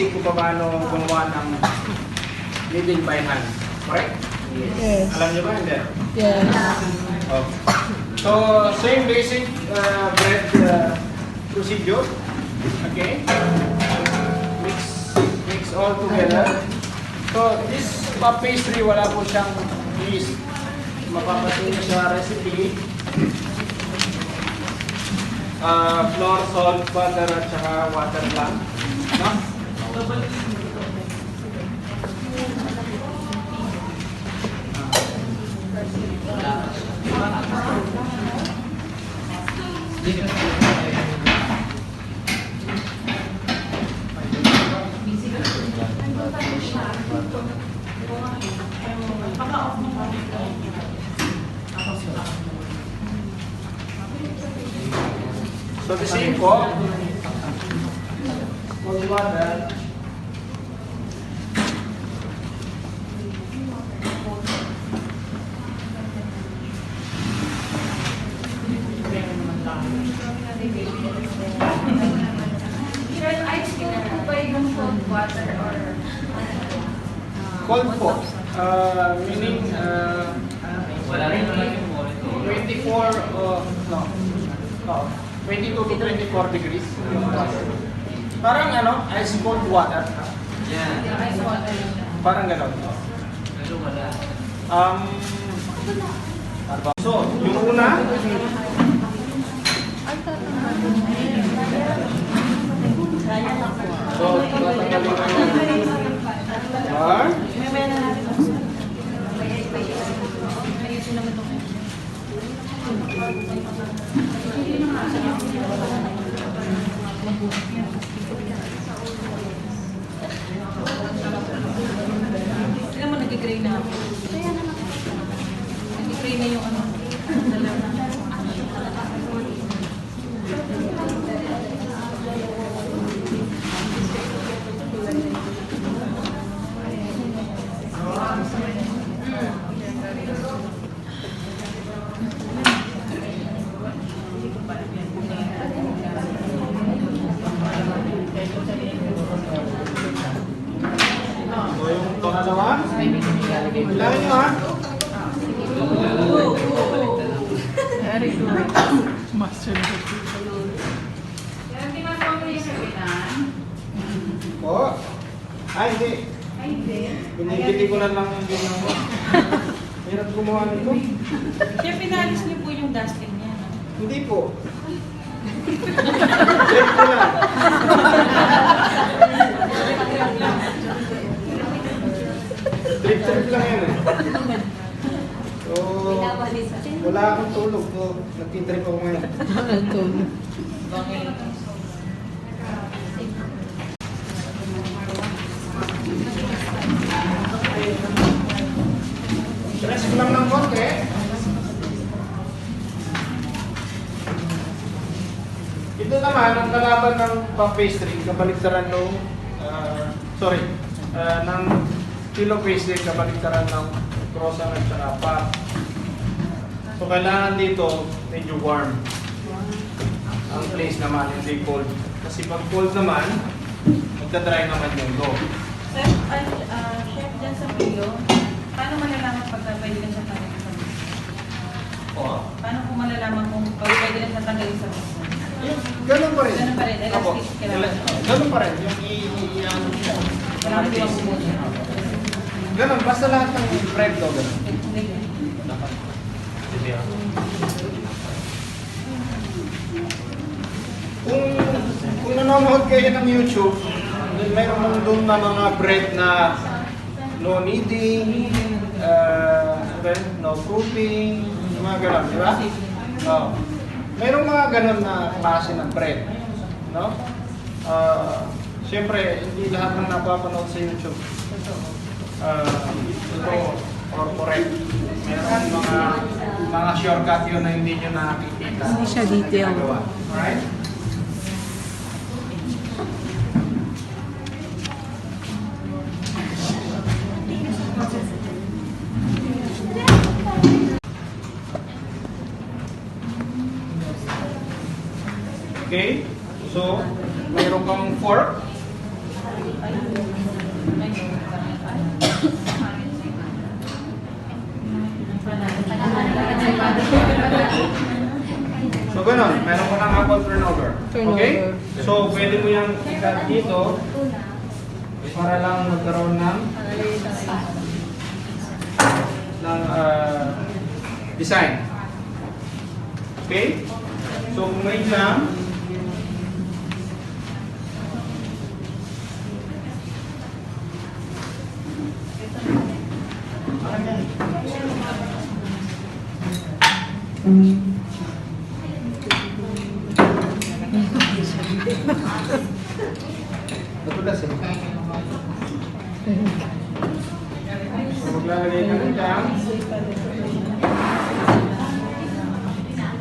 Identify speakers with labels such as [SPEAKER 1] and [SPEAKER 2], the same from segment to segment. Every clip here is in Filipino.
[SPEAKER 1] basic kung paano gumawa ng needle by hand. Correct?
[SPEAKER 2] Yes.
[SPEAKER 1] Alam niyo ba? Hindi.
[SPEAKER 2] Yes.
[SPEAKER 1] Okay. So, same basic bread procedure. Okay? Mix all together. So, this puff pastry, wala po siyang yeast. Mapapasin niyo sa recipe. Flour, salt, butter, at saka water lang. No? So the same po. Cold water. Cold po. Meaning 24 no. 22 to 24 degrees. Parang ano, ice cold water.
[SPEAKER 3] Yeah.
[SPEAKER 4] Ice water.
[SPEAKER 1] Parang gano'n.
[SPEAKER 3] Pero wala.
[SPEAKER 1] So, yung una, so, tatanggalin ko yung
[SPEAKER 4] Kaya mo nag-gray na ako. Nag-gray na yung ano.
[SPEAKER 1] So, yung pangalawa, bilangin nyo ha.
[SPEAKER 2] Very good. Master.
[SPEAKER 1] Po. Ay, hindi. Binibili ko na lang din ng hirap gumawa nito.
[SPEAKER 4] Kaya pinalis niyo po yung dusting niya. No?
[SPEAKER 1] Hindi po. Check ko lang. Trip lang yan eh. So, wala akong tulog. So, nagtitrip ako ngayon. Stress ko lang ng konti. Ito naman, ang kalaban ng puff pastry, kabaliktaran nung, ng kilo pastry, kabaliktaran ng croissant at saka puff. So, kailangan dito medyo warm. Ang place naman, hindi cold. Kasi pag cold naman, magdadry naman yung dough.
[SPEAKER 4] Chef, dyan sa video, paano malalaman pagka pwede na siya tanggalin sa buso?
[SPEAKER 1] Oo.
[SPEAKER 4] Paano po malalaman kung pwede na siya tanggalin sa buso?
[SPEAKER 1] Ganun pa rin.
[SPEAKER 4] Ganun pa rin,
[SPEAKER 1] Apo.
[SPEAKER 4] elastic kailangan.
[SPEAKER 1] Ganun pa rin. Yung i-ano siya.
[SPEAKER 4] Kailangan di
[SPEAKER 1] Taste.
[SPEAKER 4] mabubuo siya.
[SPEAKER 1] Ganun, basta lahat ng bread dough, ganun.
[SPEAKER 4] Hindi.
[SPEAKER 1] Kung nanonood kayo ng YouTube, mayroon doon na mga bread na no kneading, no proofing, mga gano'n, di ba? Oh. Mayroong mga gano'n na klase ng bread, no? Siyempre, hindi lahat ng napapanood sa YouTube. Ito, or correct. Mayroong mga shortcut yun na hindi nyo nakikita.
[SPEAKER 2] Hindi siya detail.
[SPEAKER 1] Alright? Okay, so mayroon kang fork. So, ganun. Meron ko ng apple turnover. Okay?
[SPEAKER 2] Turnover.
[SPEAKER 1] So, pwede mo yung ikat dito para lang magkaroon ng design. Okay? So, kung may jam, natulas eh. So, maglalagay ka ng jam.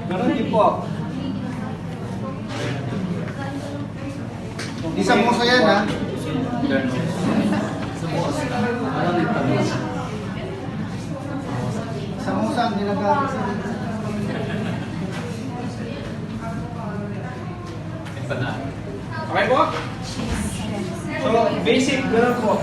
[SPEAKER 1] Meron din po.
[SPEAKER 5] Isang musa yan ha. Isang musa ang ginagamit sa
[SPEAKER 1] Okay po? So, basic, ganun po.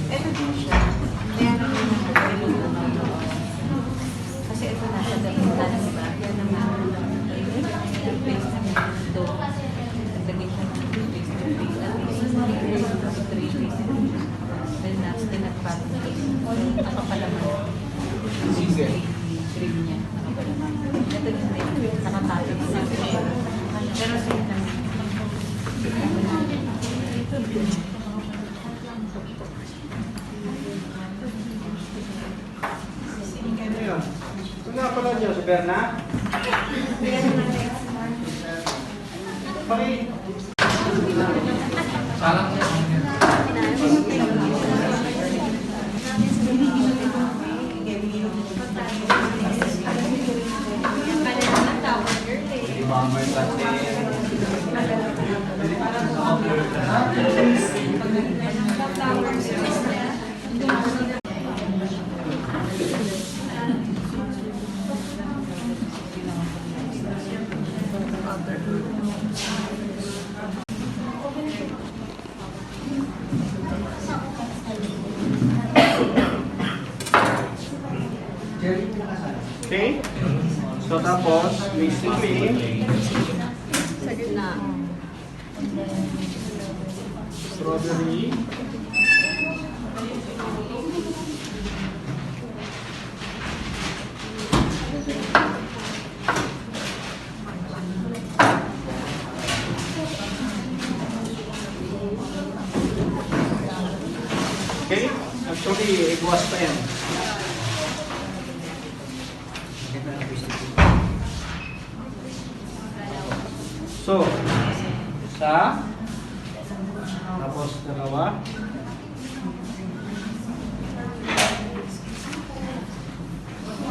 [SPEAKER 4] Ito din siya. Meron kasi ito nasa ganda na diba? Yan naman. Yung face na ito. Nagdagay siya ng face to face. At least, tapos 3 face. Then that's the nag-pattern face. Ako pa naman. Cream niya. Ako pa naman. Ito din nakatatin sa siya. Pero sa'yo naman.
[SPEAKER 1] Ano yun? Ito nga pala dyan, si Berna.
[SPEAKER 3] Salang Bomber
[SPEAKER 1] Okay? So tapos, basically,
[SPEAKER 2] Sa gitna.
[SPEAKER 1] strawberry. Okay? Actually, it was pa yan. So, isa, tapos dalawa.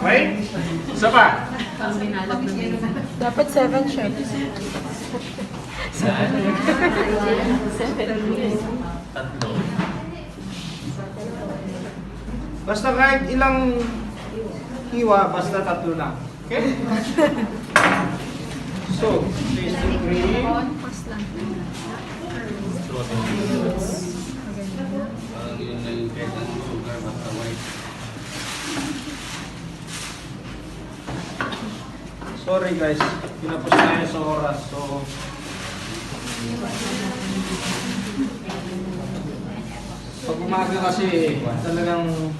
[SPEAKER 1] Okay? Isa pa.
[SPEAKER 2] Dapat 7 chef.
[SPEAKER 3] Tatlo.
[SPEAKER 1] Basta kahit ilang hiwa, basta tatlo lang. Okay? So, tasting cream.
[SPEAKER 3] Parang yun na yung kahit ang sugar basta white.
[SPEAKER 1] Sorry guys, pinapos na yun sa oras. So, pag umaga kasi talagang